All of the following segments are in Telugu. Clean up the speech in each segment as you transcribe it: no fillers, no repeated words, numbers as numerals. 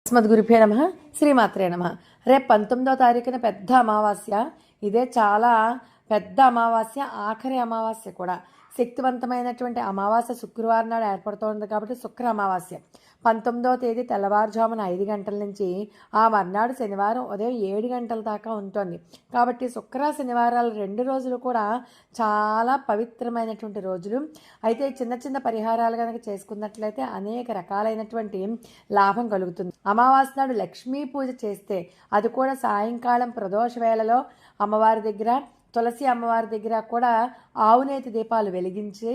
స్మద్గురుభ్యో నమ. శ్రీమాత్రే నమ. రేపు 19వ తారీఖున పెద్ద అమావాస్య. ఇదే చాలా పెద్ద అమావాస్య, ఆఖరి అమావాస్య కూడా. శక్తివంతమైనటువంటి అమావాస్య శుక్రవారం నాడు ఏర్పడుతోంది కాబట్టి శుక్ర అమావాస్య. 19వ తేదీ తెల్లవారుజామున 5 గంటల నుంచి ఆ మర్నాడు శనివారం ఉదయం 7 గంటల దాకా ఉంటుంది. కాబట్టి శుక్ర శనివారాలు 2 రోజులు కూడా చాలా పవిత్రమైనటువంటి రోజులు. అయితే చిన్న చిన్న పరిహారాలు కనుక చేసుకున్నట్లయితే అనేక రకాలైనటువంటి లాభం కలుగుతుంది. అమావాస్య నాడు లక్ష్మీ పూజ చేస్తే, అది కూడా సాయంకాలం ప్రదోష వేళలో అమ్మవారి దగ్గర, తులసి అమ్మవారి దగ్గర కూడా ఆవునేతి దీపాలు వెలిగించి,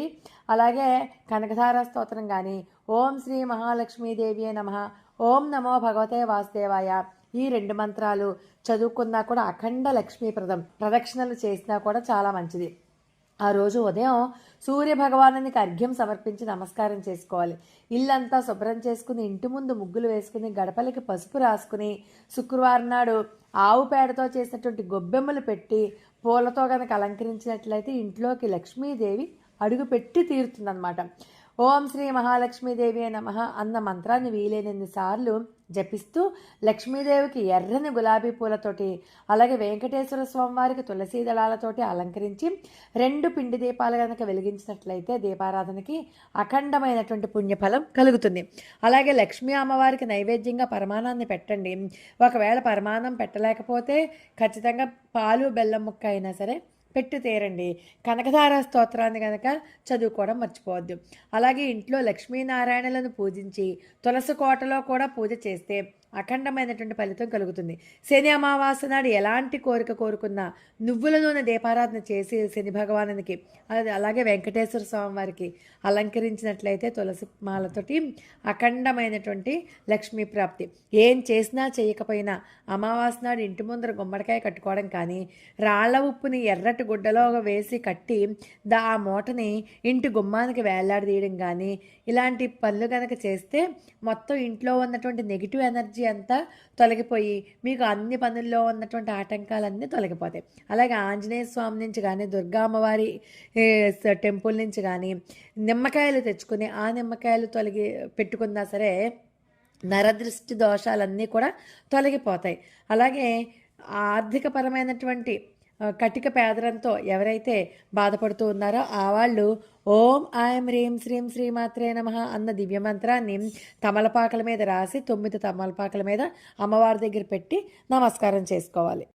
అలాగే కనకధార స్తోత్రం కానీ, ఓం శ్రీ మహాలక్ష్మీదేవి నమః, ఓం నమో భగవతే వాసుదేవాయ, ఈ 2 మంత్రాలు చదువుకున్నా కూడా అఖండ లక్ష్మీప్రదం. ప్రదక్షిణలు చేసినా కూడా చాలా మంచిది. ఆ రోజు ఉదయం సూర్య భగవానునికి అర్ఘ్యం సమర్పించి నమస్కారం చేసుకోవాలి. ఇల్లంతా శుభ్రం చేసుకుని, ఇంటి ముందు ముగ్గులు వేసుకుని, గడపలకి పసుపు రాసుకుని, శుక్రవారం నాడు ఆవు పేడతో చేసినటువంటి గొబ్బెమ్మలు పెట్టి పూలతో కనుక అలంకరించినట్లయితే ఇంట్లోకి లక్ష్మీదేవి అడుగు పెట్టి తీరుతుందన్నమాట. ఓం శ్రీ మహాలక్ష్మీదేవి నమః అన్న మంత్రాన్ని వీలైనన్ని సార్లు జపిస్తూ లక్ష్మీదేవికి ఎర్రని గులాబీ పూలతోటి, అలాగే వెంకటేశ్వర స్వామి వారికి తులసీ దళాలతోటి అలంకరించి 2 పిండి దీపాలు కనుక వెలిగించినట్లయితే దీపారాధనకి అఖండమైనటువంటి పుణ్యఫలం కలుగుతుంది. అలాగే లక్ష్మీ అమ్మవారికి నైవేద్యంగా పరమాన్నాన్ని పెట్టండి. ఒకవేళ పరమాన్నం పెట్టలేకపోతే ఖచ్చితంగా పాలు బెల్లం ముక్క అయినా సరే పెట్టి తీరండి. కనకధార స్తోత్రాన్ని కనుక చదువుకోవడం మర్చిపోవద్దు. అలాగే ఇంట్లో లక్ష్మీనారాయణలను పూజించి తులసి కోటలో కూడా పూజ చేస్తే అఖండమైనటువంటి ఫలితం కలుగుతుంది. శని అమావాస్య నాడు ఎలాంటి కోరిక కోరుకున్నా నువ్వుల నూనె దీపారాధన చేసి శని భగవానునికి, అలాగే వెంకటేశ్వర స్వామి వారికి అలంకరించినట్లయితే తులసి మాలతోటి అఖండమైనటువంటి లక్ష్మీ ప్రాప్తి. ఏం చేసినా చేయకపోయినా అమావాస్య నాడు ఇంటి ముందర గుమ్మడికాయ కట్టుకోవడం కానీ, రాళ్ల ఉప్పుని ఎర్రటి గుడ్డలో వేసి కట్టి ఆ మూటని ఇంటి గుమ్మానికి వేలాడదీయడం కానీ, ఇలాంటి పనులు కనుక చేస్తే మొత్తం ఇంట్లో ఉన్నటువంటి నెగిటివ్ ఎనర్జీ అంతా తొలగిపోయి మీకు అన్ని పనుల్లో ఉన్నటువంటి ఆటంకాలన్నీ తొలగిపోతాయి. అలాగే ఆంజనేయ స్వామి నుంచి కానీ, దుర్గా అమ్మవారి టెంపుల్ నుంచి కానీ నిమ్మకాయలు తెచ్చుకుని ఆ నిమ్మకాయలు పెట్టుకున్నా సరే నరదృష్టి దోషాలన్నీ కూడా తొలగిపోతాయి. అలాగే ఆర్థికపరమైనటువంటి కటిక పేదరంతో ఎవరైతే బాధపడుతూ ఉన్నారో ఆ వాళ్ళు ఓం ఐం హ్రీం శ్రీం శ్రీమాత్రే నమః అన్న దివ్యమంత్రాన్ని తమలపాకల మీద రాసి 9 తమలపాకల మీద అమ్మవారి దగ్గర పెట్టి నమస్కారం చేసుకోవాలి.